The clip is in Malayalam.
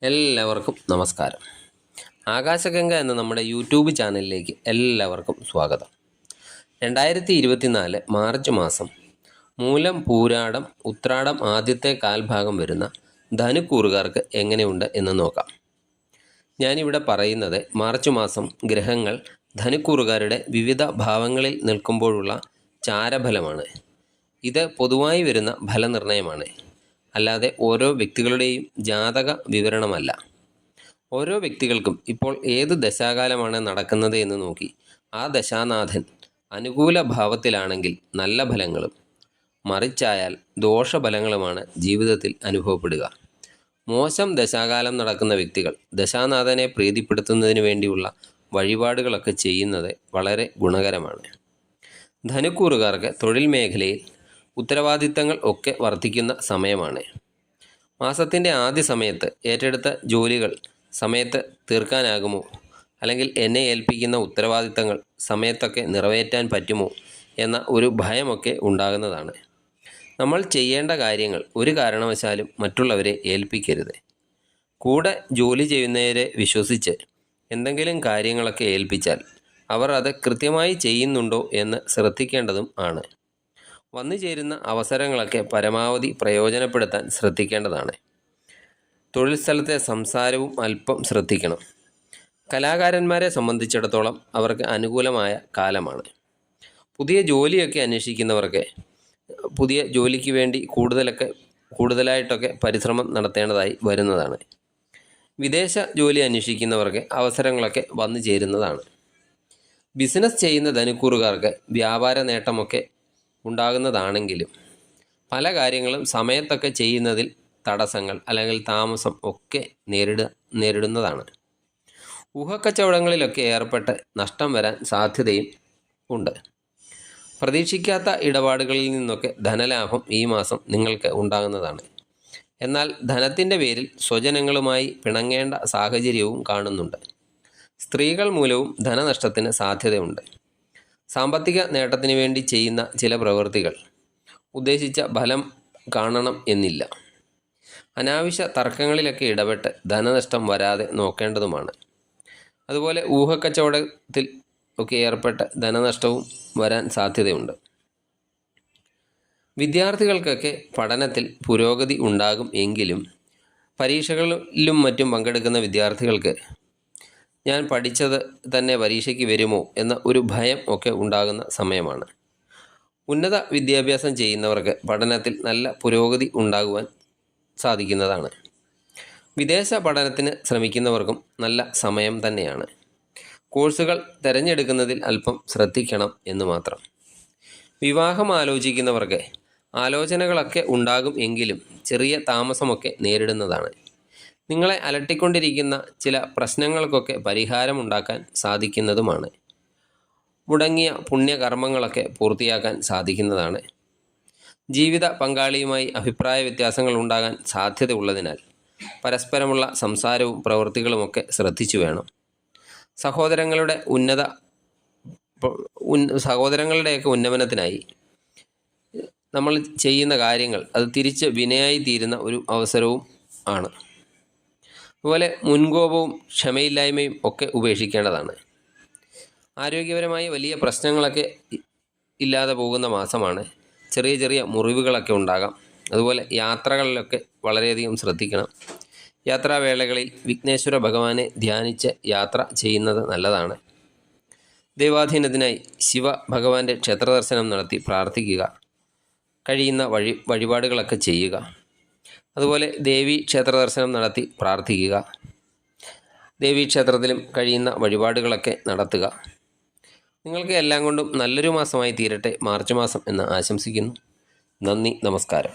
എല്ലാവർക്കും നമസ്കാരം. ആകാശഗംഗ എന്ന നമ്മുടെ യൂട്യൂബ് ചാനലിലേക്ക് എല്ലാവർക്കും സ്വാഗതം. 2024 മാർച്ച് മാസം മൂലം, പൂരാടം, ഉത്രാടം ആദ്യത്തെ കാൽഭാഗം വരുന്ന ധനുക്കൂറുകാർക്ക് എങ്ങനെയുണ്ട് എന്ന് നോക്കാം. ഞാനിവിടെ പറയുന്നത് മാർച്ച് മാസം ഗ്രഹങ്ങൾ ധനുക്കൂറുകാരുടെ വിവിധ ഭാവങ്ങളിൽ നിൽക്കുമ്പോഴുള്ള ചാരഫലമാണ്. ഇത് പൊതുവായി വരുന്ന ഫലനിർണ്ണയമാണ്, അല്ലാതെ ഓരോ വ്യക്തികളുടെയും ജാതക വിവരണമല്ല. ഓരോ വ്യക്തികൾക്കും ഇപ്പോൾ ഏത് ദശാകാലമാണ് നടക്കുന്നത് എന്ന് നോക്കി ആ ദശാനാഥൻ അനുകൂല ഭാവത്തിലാണെങ്കിൽ നല്ല ഫലങ്ങളും, മറിച്ചായാൽ ദോഷഫലങ്ങളുമാണ് ജീവിതത്തിൽ അനുഭവപ്പെടുക. മോശം ദശാകാലം നടക്കുന്ന വ്യക്തികൾ ദശാനാഥനെ പ്രീതിപ്പെടുത്തുന്നതിന് വേണ്ടിയുള്ള വഴിപാടുകളൊക്കെ ചെയ്യുന്നത് വളരെ ഗുണകരമാണ്. ധനുക്കൂറുകാർക്ക് തൊഴിൽ മേഖലയിൽ ഉത്തരവാദിത്തങ്ങൾ ഒക്കെ വർദ്ധിക്കുന്ന സമയമാണ്. മാസത്തിൻ്റെ ആദ്യ സമയത്ത് ഏറ്റെടുത്ത ജോലികൾ സമയത്ത് തീർക്കാനാകുമോ, അല്ലെങ്കിൽ എന്നെ ഏൽപ്പിക്കുന്ന ഉത്തരവാദിത്തങ്ങൾ സമയത്തൊക്കെ നിറവേറ്റാൻ പറ്റുമോ എന്ന ഒരു ഭയമൊക്കെ ഉണ്ടാകുന്നതാണ്. നമ്മൾ ചെയ്യേണ്ട കാര്യങ്ങൾ ഒരു കാരണവശാലും മറ്റുള്ളവരെ ഏൽപ്പിക്കരുത്. കൂടെ ജോലി ചെയ്യുന്നവരെ വിശ്വസിച്ച് എന്തെങ്കിലും കാര്യങ്ങളൊക്കെ ഏൽപ്പിച്ചാൽ അവർ അത് കൃത്യമായി ചെയ്യുന്നുണ്ടോ എന്ന് ശ്രദ്ധിക്കേണ്ടതും ആണ്. വന്നു ചേരുന്ന അവസരങ്ങളൊക്കെ പരമാവധി പ്രയോജനപ്പെടുത്താൻ ശ്രദ്ധിക്കേണ്ടതാണ്. തൊഴിൽ സ്ഥലത്തെ സംസാരവും അല്പം ശ്രദ്ധിക്കണം. കലാകാരന്മാരെ സംബന്ധിച്ചിടത്തോളം അവർക്ക് അനുകൂലമായ കാലമാണ്. പുതിയ ജോലിയൊക്കെ അന്വേഷിക്കുന്നവർക്ക് പുതിയ ജോലിക്ക് വേണ്ടി കൂടുതലായിട്ടൊക്കെ പരിശ്രമം നടത്തേണ്ടതായി വരുന്നതാണ്. വിദേശ ജോലി അന്വേഷിക്കുന്നവർക്ക് അവസരങ്ങളൊക്കെ വന്നു ചേരുന്നതാണ്. ബിസിനസ് ചെയ്യുന്ന ധനുക്കൂറുകാർക്ക് വ്യാപാര നേട്ടമൊക്കെ ഉണ്ടാകുന്നതാണെങ്കിലും പല കാര്യങ്ങളും സമയത്തൊക്കെ ചെയ്യുന്നതിൽ തടസ്സങ്ങൾ അല്ലെങ്കിൽ താമസം ഒക്കെ നേരിടുന്നതാണ്. ഊഹക്കച്ചവടങ്ങളിലൊക്കെ ഏർപ്പെട്ട് നഷ്ടം വരാൻ സാധ്യതയും ഉണ്ട്. പ്രതീക്ഷിക്കാത്ത ഇടപാടുകളിൽ നിന്നൊക്കെ ധനലാഭം ഈ മാസം നിങ്ങൾക്ക് ഉണ്ടാകുന്നതാണ്. എന്നാൽ ധനത്തിൻ്റെ പേരിൽ സ്വജനങ്ങളുമായി പിണങ്ങേണ്ട സാഹചര്യവും കാണുന്നുണ്ട്. സ്ത്രീകൾ മൂലവും ധനനഷ്ടത്തിന് സാധ്യതയുണ്ട്. സാമ്പത്തിക നേട്ടത്തിന് വേണ്ടി ചെയ്യുന്ന ചില പ്രവൃത്തികൾ ഉദ്ദേശിച്ച ഫലം കാണണം എന്നില്ല. അനാവശ്യ തർക്കങ്ങളിലൊക്കെ ഇടപെട്ട് ധനനഷ്ടം വരാതെ നോക്കേണ്ടതുമാണ്. അതുപോലെ ഊഹക്കച്ചവടത്തിൽ ഒക്കെ ഏർപ്പെട്ട് ധനനഷ്ടവും വരാൻ സാധ്യതയുണ്ട്. വിദ്യാർത്ഥികൾക്കൊക്കെ പഠനത്തിൽ പുരോഗതി ഉണ്ടാകും എങ്കിലും പരീക്ഷകളിലും മറ്റും പങ്കെടുക്കുന്ന വിദ്യാർത്ഥികൾക്ക് ഞാൻ പഠിച്ചത് തന്നെ പരീക്ഷയ്ക്ക് വരുമോ എന്ന ഒരു ഭയം ഒക്കെ ഉണ്ടാകുന്ന സമയമാണ്. ഉന്നത വിദ്യാഭ്യാസം ചെയ്യുന്നവർക്ക് പഠനത്തിൽ നല്ല പുരോഗതി ഉണ്ടാകുവാൻ സാധിക്കുന്നതാണ്. വിദേശ പഠനത്തിന് ശ്രമിക്കുന്നവർക്കും നല്ല സമയം തന്നെയാണ്. കോഴ്സുകൾ തിരഞ്ഞെടുക്കുന്നതിൽ അല്പം ശ്രദ്ധിക്കണം എന്ന് മാത്രം. വിവാഹം ആലോചിക്കുന്നവർക്ക് ആലോചനകളൊക്കെ ഉണ്ടാകും എങ്കിലും ചെറിയ താമസമൊക്കെ നേരിടുന്നതാണ്. നിങ്ങളെ അലട്ടിക്കൊണ്ടിരിക്കുന്ന ചില പ്രശ്നങ്ങൾക്കൊക്കെ പരിഹാരമുണ്ടാക്കാൻ സാധിക്കുന്നതുമാണ്. മുടങ്ങിയ പുണ്യകർമ്മങ്ങളൊക്കെ പൂർത്തിയാക്കാൻ സാധിക്കുന്നതാണ്. ജീവിത പങ്കാളിയുമായി അഭിപ്രായ വ്യത്യാസങ്ങൾ ഉണ്ടാകാൻ സാധ്യതയുള്ളതിനാൽ പരസ്പരമുള്ള സംസാരവും പ്രവൃത്തികളുമൊക്കെ ശ്രദ്ധിച്ചു വേണം. സഹോദരങ്ങളുടെയൊക്കെ ഉന്നമനത്തിനായി നമ്മൾ ചെയ്യുന്ന കാര്യങ്ങൾ അത് തിരിച്ച് വിനയായി തീരുന്ന ഒരു അവസരവും ആണ്. അതുപോലെ മുൻകോപവും ക്ഷമയില്ലായ്മയും ഒക്കെ ഉപേക്ഷിക്കേണ്ടതാണ്. ആരോഗ്യപരമായി വലിയ പ്രശ്നങ്ങളൊക്കെ ഇല്ലാതെ പോകുന്ന മാസമാണ്. ചെറിയ ചെറിയ മുറിവുകളൊക്കെ ഉണ്ടാകാം. അതുപോലെ യാത്രകളിലൊക്കെ വളരെയധികം ശ്രദ്ധിക്കണം. യാത്രാവേളകളിൽ വിഘ്നേശ്വര ഭഗവാനെ ധ്യാനിച്ച് യാത്ര ചെയ്യുന്നത് നല്ലതാണ്. ദൈവാധീനത്തിനായി ശിവ ഭഗവാന്റെ ക്ഷേത്രദർശനം നടത്തി പ്രാർത്ഥിക്കുക. കഴിയുന്ന വഴിപാടുകളൊക്കെ ചെയ്യുക. അതുപോലെ ദേവീ ക്ഷേത്ര ദർശനം നടത്തി പ്രാർത്ഥിക്കുക. ദേവീക്ഷേത്രത്തിലും കഴിയുന്ന വഴിപാടുകളൊക്കെ നടത്തുക. നിങ്ങൾക്ക് എല്ലാം കൊണ്ടും നല്ലൊരു മാസമായി തീരട്ടെ മാർച്ച് മാസം എന്ന് ആശംസിക്കുന്നു. നന്ദി, നമസ്കാരം.